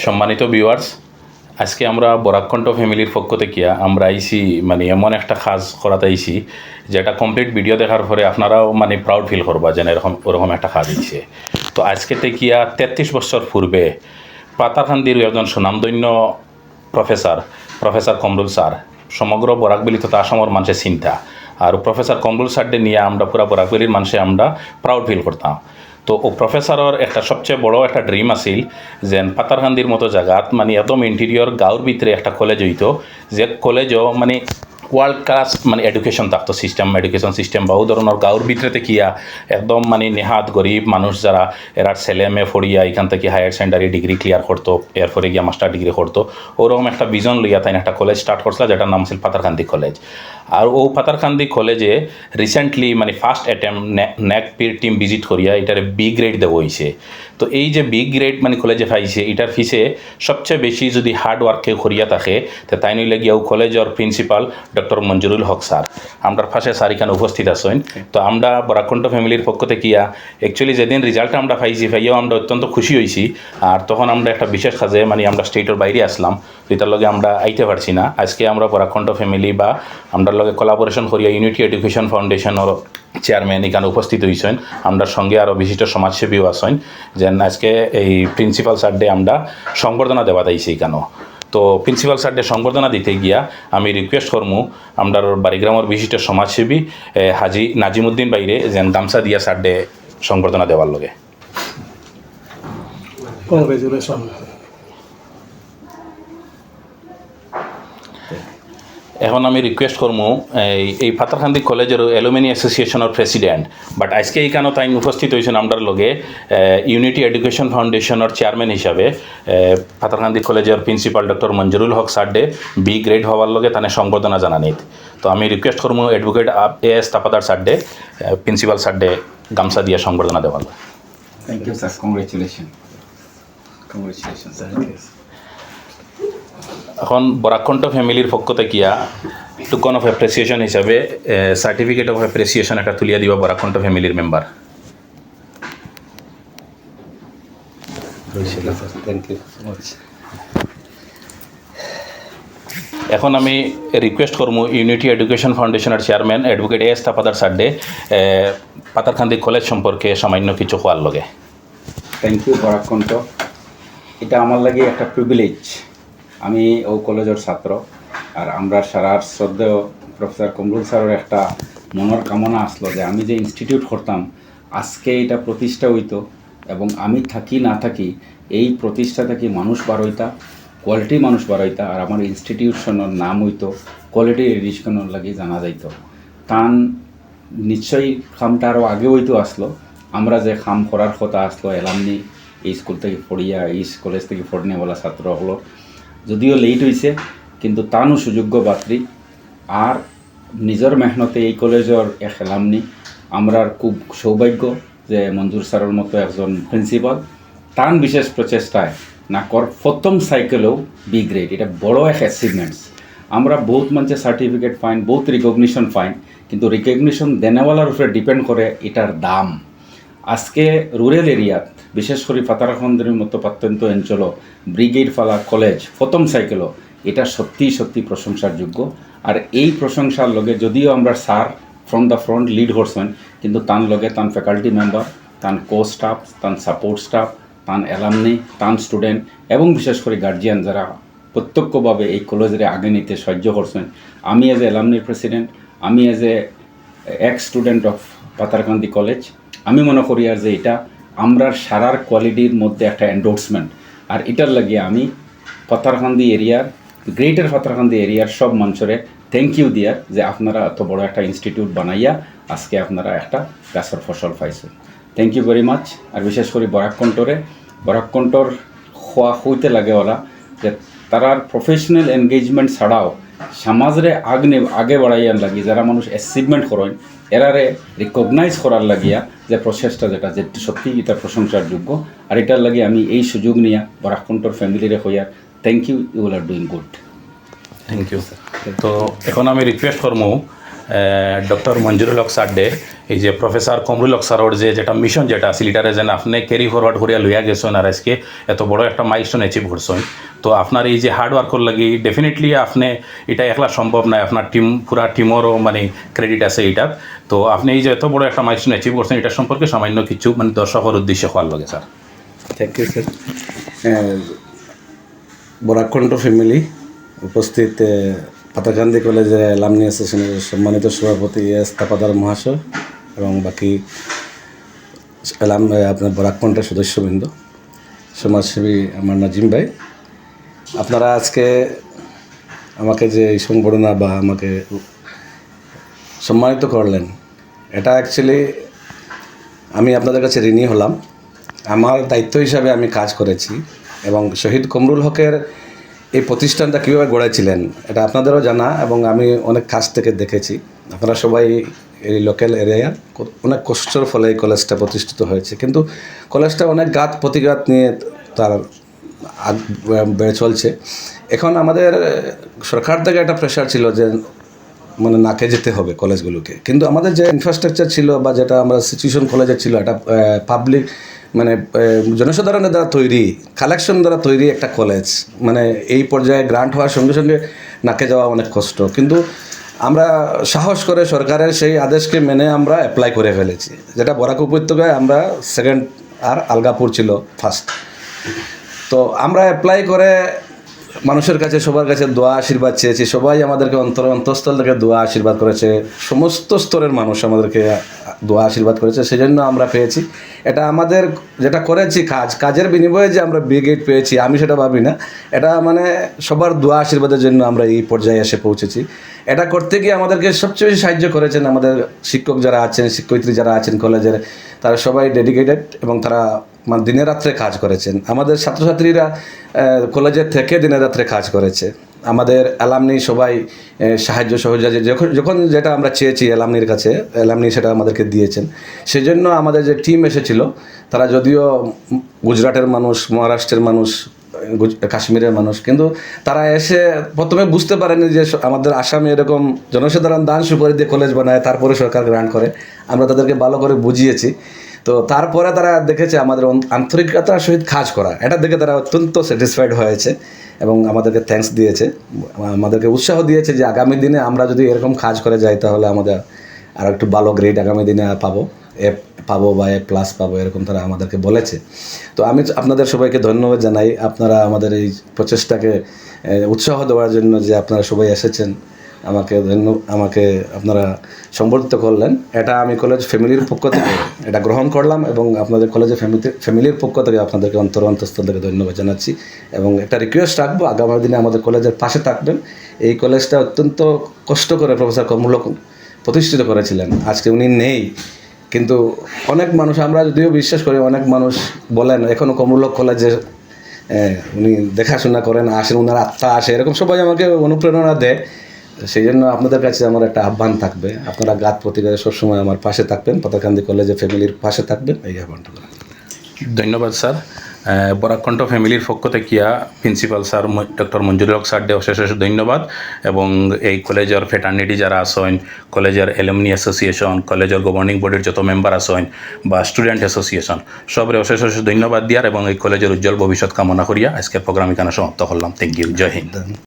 সম্মানিত ভিউয়ার্স, আজকে আমরা বরাককণ্ঠ ফ্যামিলির পক্ষ থেকে আমরা আইছি মানে এমন একটা কাজ করাতে আইছি যেটা কমপ্লিট ভিডিও দেখার পরে আপনারাও মানে প্রাউড ফিল করবা যেন এরকম ওরকম একটা কাজ হয়েছে। তো আজকে থেকে 33 বছর পূর্বে পাতারকান্দির একজন সুনামধন্য প্রফেসর কমরুল স্যার সমগ্র বরাকবেলি তথা আসামর মানুষের চিন্তা আর প্রফেসর কমরুল স্যারকে নিয়ে আমরা পুরা বরাকবেলির মানুষে আমরা প্রাউড ফিল করতাম। তো ও প্রফেসরের একটা সবচেয়ে বড় একটা ড্রিম আছিল যেন পাতারকান্দির মতো জায়গাত মানে একদম ইন্টেরিয়র গাঁওর ভিতরে একটা কলেজ হইতো, যে কলেজও মানে ওয়ার্ল্ড ক্লাস মানে এডুকেশন থাকতো এডুকেশন সিস্টেম বা ও ধরনের গাঁওর ভিতরেতে কিয়া একদম মানে নেহাত গরিব মানুষ যারা এরার ছেলে মেয়ে ফড়িয়া এখান থেকে হায়ার সেকেন্ডারি ডিগ্রি ক্লিয়ার করতো, এরপরে গিয়া মাস্টার ডিগ্রি করতো, ওরকম একটা ভিজন লইয়া তাই একটা কলেজ স্টার্ট করছিল যেটার নাম ছিল পাতারকান্দি কলেজ। আর ও পাতারকান্দি কলেজে রিসেন্টলি মানে ফার্স্ট অ্যাটেম্প ন্যাক পির টিম ভিজিট করিয়া এটার বি গ্রেড দেওয়া হয়েছে। তো এই যে বি গ্রেড মানে কলেজে পাইছে এটার ফিসে সবচেয়ে বেশি যদি হার্ড ওয়ার্ক কেউ করিয়া থাকে তো তাই নইলে গিয়া ও কলেজের principal doctor Manjurul Haque sir আমরা পাশে স্যার এখানে উপস্থিত আছেন। তো আমরা বরাককণ্ঠ ফ্যামিলির পক্ষ থেকে অ্যাকচুয়ালি যেদিন রেজাল্ট আমরা পাইয়াও আমরা অত্যন্ত খুশি হয়েছি। আর তখন আমরা একটা বিশেষ কাজে মানে আমরা স্টেটের বাইরে আসলাম, তো এটার লগে আমরা আইতে পারছি না। আজকে আমরা বরাককণ্ঠ ফ্যামিলি বা আমরা লগে কোলাবোরেশন করিয়া ইউনিটি এডুকেশন ফাউন্ডেশনের চেয়ারম্যান এখানে উপস্থিত হয়েছেন, আমরা সঙ্গে আরও বিশিষ্ট সমাজসেবীও আছেন যেন আজকে এই প্রিন্সিপাল স্যার ডে আমরা সংবর্ধনা দেওয়া দিয়েছি এখানেও। তো প্রিন্সিপাল স্যার ডে সংবর্ধনা দিতে গিয়া আমি রিকোয়েস্ট করমু আমরা বাড়িগ্রামের বিশিষ্ট সমাজসেবী হাজি নাজিমুদ্দিন বাইরে যেন গামছা দিয়া স্যার ডে সংবর্ধনা দেওয়ার লগে। কংগ্রেচুলেশন। এখন আমি রিকোয়েস্ট করমু এই পাতারকান্দি কলেজের অ্যালুমিনি অ্যাসোসিয়েশনের প্রেসিডেন্ট বাট আজকে এইখানেও তাই উপস্থিত হয়েছেন আমরা লগে ইউনিটি এডুকেশন ফাউন্ডেশনের চেয়ারম্যান হিসাবে পাতারকান্দি কলেজের principal doctor Manjurul Haque sir ডে বি গ্রেড হওয়ার লগে তানে সংবর্ধনা জানানিত। তো আমি রিকোয়েস্ট করমু অ্যাডভোকেট এস তাপাদার স্যার ডে প্রিন্সিপাল স্যার ডে গামছা দিয়ে সংবর্ধনা দেওয়ার। Thank you sir, congratulation sir. এখন বরাককণ্ঠ ফ্যামিলির পক্ষ থেকে টোকন অফ অ্যাপ্রিসিয়েশন হিসাবে সার্টিফিকেট অফ অ্যাপ্রিসিয়েশন একটা তুলিয়া দিব বরাককণ্ঠ ফ্যামিলির member. Thank you so much. এখন আমি রিকোয়েস্ট করবো ইউনিটি এডুকেশন ফাউন্ডেশনের chairman advocate S Tapadar sir day Patharkandi college সম্পর্কে সামান্য কিছু হওয়ার লগে। থ্যাংক ইউ বরাককণ্ঠ, এটা আমার লাগে একটা প্রিভিলেজ। আমি ও কলেজের ছাত্র আর আমরা সারার শ্রদ্ধেয় প্রফেসর কমরুল স্যারের একটা মনের কামনা আসলো যে আমি যে ইনস্টিটিউট করতাম আজকে এটা প্রতিষ্ঠা হইতো এবং আমি থাকি না থাকি এই প্রতিষ্ঠা থেকে মানুষ বার হইতা, কোয়ালিটি মানুষ বার হইতা আর আমার ইনস্টিটিউশনের নাম হইতো কোয়ালিটি এডুকেশনের লাগে জানা যাইতো। তান নিশ্চয়ই খামটা আরও আগে হইতো আসলো, আমরা যে খাম করার কথা আসলো এলামনি এই স্কুল থেকে পড়িয়া এই কলেজ থেকে পড়নে বলা ছাত্র হলো, যদিও লেট হয়েছে কিন্তু তানও সুযোগ্য বাত্রী আর নিজের মেহনতে এই কলেজের এক এলামনি আমরা খুব সৌভাগ্য যে মঞ্জুর স্যারের মতো একজন প্রিন্সিপাল তান বিশেষ প্রচেষ্টায় নাকর প্রথম সাইকেলেও বি গ্রেড, এটা বড় এক অ্যাচিভমেন্টস। আমরা বহুত মানুষের সার্টিফিকেট পাইন, বহুত রিকগনিশন পাইন, কিন্তু রিকগনিশন দেনেওয়ালার উপরে ডিপেন্ড করে এটার দাম। আজকে রুরাল এরিয়াত বিশেষ করে পাতারকান্দির মতো প্রত্যন্ত অঞ্চল ব্রিগেড ফালা কলেজ প্রথম সাইকেলও এটা সত্যি সত্যি প্রশংসার যোগ্য। আর এই প্রশংসার লগে যদিও আমরা sir from the front lead করছেন কিন্তু তার লগে তার ফ্যাকাল্টি মেম্বার, তার কো স্টাফ, তার সাপোর্ট স্টাফ, তার অ্যালামনি, তার স্টুডেন্ট এবং বিশেষ করে গার্জিয়ান যারা প্রত্যক্ষভাবে এই কলেজের আগে নিতে সাহায্য করছেন। আমি এজ এ অ্যালামনির প্রেসিডেন্ট, আমি as a ex student of Patharkandi college আমি মনে করি আর যে এটা আমরা সারার কোয়ালিটির মধ্যে একটা এন্ডোর্সমেন্ট। আর এটার লাগিয়ে আমি পাতারকান্দি এরিয়ার গ্রেটার পাতারকান্দি এরিয়ার সব মানুষের থ্যাংক ইউ দিয়ার যে আপনারা এত বড় একটা ইনস্টিটিউট বানাইয়া আজকে আপনারা একটা গাছের ফসল পাইছেন। Thank you very much. আর বিশেষ করে বরাককণ্ঠর হইতে লাগে ওরা যে তারার প্রফেশনাল এনগেজমেন্ট ছাড়াও সমাজরে আগে বাড়াইয়ার লাগি যারা মানুষ অ্যাচিভমেন্ট করেন এরারে রিকগনাইজ করার লাগিয়া যে প্রসেসটা যেটা সত্যি এটা প্রশংসার যোগ্য। আর এটার লাগে আমি এই সুযোগ নিয়ে বরাককণ্ঠর ফ্যামিলিরে হইয়া thank you, you will are doing good. Thank you. তো এখন আমি রিকোয়েস্ট করবো ডক্টর মঞ্জুরুল হক স্যারডে এই যে প্রফেসর কমরুল হক স্যারর যেটা মিশন যেটা আছে এটারে যেন আপনি ক্যারি ফরওয়ার্ড করিয়া লইয়া গেছেন আর আজকে এত বড় একটা মাইলস্টোন অ্যাচিভ করছেন। তো আপনার এই যে হার্ড ওয়ার্কর লাগি ডেফিনেটলি আপনি এটা একলা সম্ভব নয়, আপনার টিম পুরা টিমেরও মানে ক্রেডিট আছে এইটার। তো আপনি এই যে এত বড় একটা মাইলস্টোন অ্যাচিভ করছেন এটা সম্পর্কে সামান্য কিছু মানে দর্শকের উদ্দেশ্যে হওয়ার লাগে sir. Thank you sir. Barakkantha family উপস্থিত পাতাকান্দি কলেজের অ্যালামনি অ্যাসোসিয়েশনের সম্মানিত সভাপতি এস তাপাদার মহাশয় এবং বাকি আপনার বরাকণ্ঠের সদস্যবৃন্দ, সমাজসেবী আমার নাজিম ভাই, আপনারা আজকে আমাকে যে এই সংবর্ধনা বা আমাকে সম্মানিত করলেন, এটা অ্যাকচুয়ালি আমি আপনাদের কাছে ঋণী হলাম। আমার দায়িত্ব হিসাবে আমি কাজ করেছি এবং শহীদ কমরুল হকের এই প্রতিষ্ঠানটা কীভাবে গড়েছিলেন এটা আপনাদেরও জানা এবং আমি অনেক কাছ থেকে দেখেছি। আপনারা সবাই এই লোকাল এরিয়ার অনেক কষ্টের ফলে এই কলেজটা প্রতিষ্ঠিত হয়েছে, কিন্তু কলেজটা অনেক ঘাত প্রতিঘাত নিয়ে তার বেড়ে চলছে। এখন আমাদের সরকার থেকে একটা প্রেশার ছিল যে মানে নাকে যেতে হবে কলেজগুলোকে, কিন্তু আমাদের যে ইনফ্রাস্ট্রাকচার ছিল বা যেটা আমরা সিচুয়েশন কলেজের ছিল এটা পাবলিক মানে জনসাধারণের দ্বারা তৈরি, কালেকশন দ্বারা তৈরি একটা কলেজ, মানে এই পর্যায়ে গ্রান্ট হওয়ার সঙ্গে সঙ্গে নাকে যাওয়া অনেক কষ্ট, কিন্তু আমরা সাহস করে সরকারের সেই আদেশকে মেনে আমরা অ্যাপ্লাই করে ফেলেছি। যেটা বরাক উপত্যকায় আমরা সেকেন্ড আর আলগাপুর ছিল ফার্স্ট। তো আমরা অ্যাপ্লাই করে মানুষের কাছে সবার কাছে দোয়া আশীর্বাদ চেয়েছি, সবাই আমাদেরকে অন্তঃস্থল থেকে দোয়া আশীর্বাদ করেছে, সমস্ত স্তরের মানুষ আমাদেরকে দোয়া আশীর্বাদ করেছে, সেই জন্য আমরা পেয়েছি। এটা আমাদের যেটা করেছি কাজের বিনিময়ে যে আমরা ব্রিগেড পেয়েছি আমি সেটা ভাবি না, এটা মানে সবার দোয়া আশীর্বাদের জন্য আমরা এই পর্যায়ে এসে পৌঁছেছি। এটা করতে গিয়ে আমাদেরকে সবচেয়ে বেশি সাহায্য করেছেন আমাদের শিক্ষক যারা আছেন, শিক্ষয়িত্রী যারা আছেন কলেজের, তারা সবাই ডেডিকেটেড এবং তারা মানে দিনে রাত্রে কাজ করেছেন। আমাদের ছাত্রছাত্রীরা কলেজের থেকে দিনে রাত্রে কাজ করেছে। আমাদের অ্যালামনি সবাই সাহায্য সহযোগিতা যখন যেটা আমরা চেয়েছি অ্যালামনির কাছে, অ্যালামনি সেটা আমাদেরকে দিয়েছেন। সেই জন্য আমাদের যে টিম এসেছিল তারা যদিও গুজরাটের মানুষ, মহারাষ্ট্রের মানুষ, কাশ্মীরের মানুষ, কিন্তু তারা এসে প্রথমে বুঝতে পারেনি যে আমাদের আসামে এরকম জনসাধারণ দান সুপারি দিয়ে কলেজ বানায়, তারপরে সরকার গ্রান্ট করে। আমরা তাদেরকে ভালো করে বুঝিয়েছি। তো তারপরে তারা দেখেছে আমাদের আন্তরিকতার সহিত কাজ করা, এটা দেখে তারা অত্যন্ত স্যাটিসফাইড হয়েছে এবং আমাদেরকে থ্যাঙ্কস দিয়েছে, আমাদেরকে উৎসাহ দিয়েছে যে আগামী দিনে আমরা যদি এরকম কাজ করে যাই তাহলে আমাদের আরও একটু ভালো গ্রেড আগামী দিনে পাবো বা A+ পাবো, এরকম তারা আমাদেরকে বলেছে। তো আমি আপনাদের সবাইকে ধন্যবাদ জানাই, আপনারা আমাদের এই প্রচেষ্টাকে উৎসাহ দেওয়ার জন্য যে আপনারা সবাই এসেছেন, আমাকে আপনারা সম্বর্ধিত করলেন। এটা আমি কলেজ ফ্যামিলির পক্ষ থেকে এটা গ্রহণ করলাম এবং আপনাদের কলেজের ফ্যামিলির পক্ষ থেকে আপনাদেরকে অন্তঃস্থল থেকে ধন্যবাদ জানাচ্ছি এবং একটা রিকোয়েস্ট রাখবো, আগামী দিনে আমাদের কলেজের পাশে থাকবেন। এই কলেজটা অত্যন্ত কষ্ট করে প্রফেসর কমরুল হক প্রতিষ্ঠিত করেছিলেন, আজকে উনি নেই, কিন্তু অনেক মানুষ, আমরা যদিও বিশ্বাস করি, অনেক মানুষ বলেন এখনও কমরুল হক কলেজে উনি দেখাশোনা করেন, আসেন, ওনার আত্মা আসে, এরকম সবাই আমাকে অনুপ্রেরণা দেয়। সেই জন্য আপনাদের কাছে আমার একটা আহ্বান থাকবে, আপনারা ঘাত প্রতিঘাতে সবসময় আমার পাশে থাকবেন, পাতাকান্দি কলেজে ফ্যামিলির পাশে থাকবেন, এই আহ্বানটা। ধন্যবাদ স্যার। বরাকণ্ঠ ফ্যামিলির পক্ষ থেকে principal sir doctor Manjurul Haque sir অশেষ অশেষ ধন্যবাদ এবং এই কলেজের ফ্রেটার্নিটি যারা আসেন, কলেজের অ্যালুমনি অ্যাসোসিয়েশন, কলেজের গভর্নিং বডির যত মেম্বার আসেন বা স্টুডেন্ট অ্যাসোসিয়েশন, সবরে অশেষ অশেষ ধন্যবাদ দিয়ার এবং এই কলেজের উজ্জ্বল ভবিষ্যৎ কামনা করিয়া আজকের প্রোগ্রাম এখানে সমাপ্ত করলাম। Thank you, Jai Hind.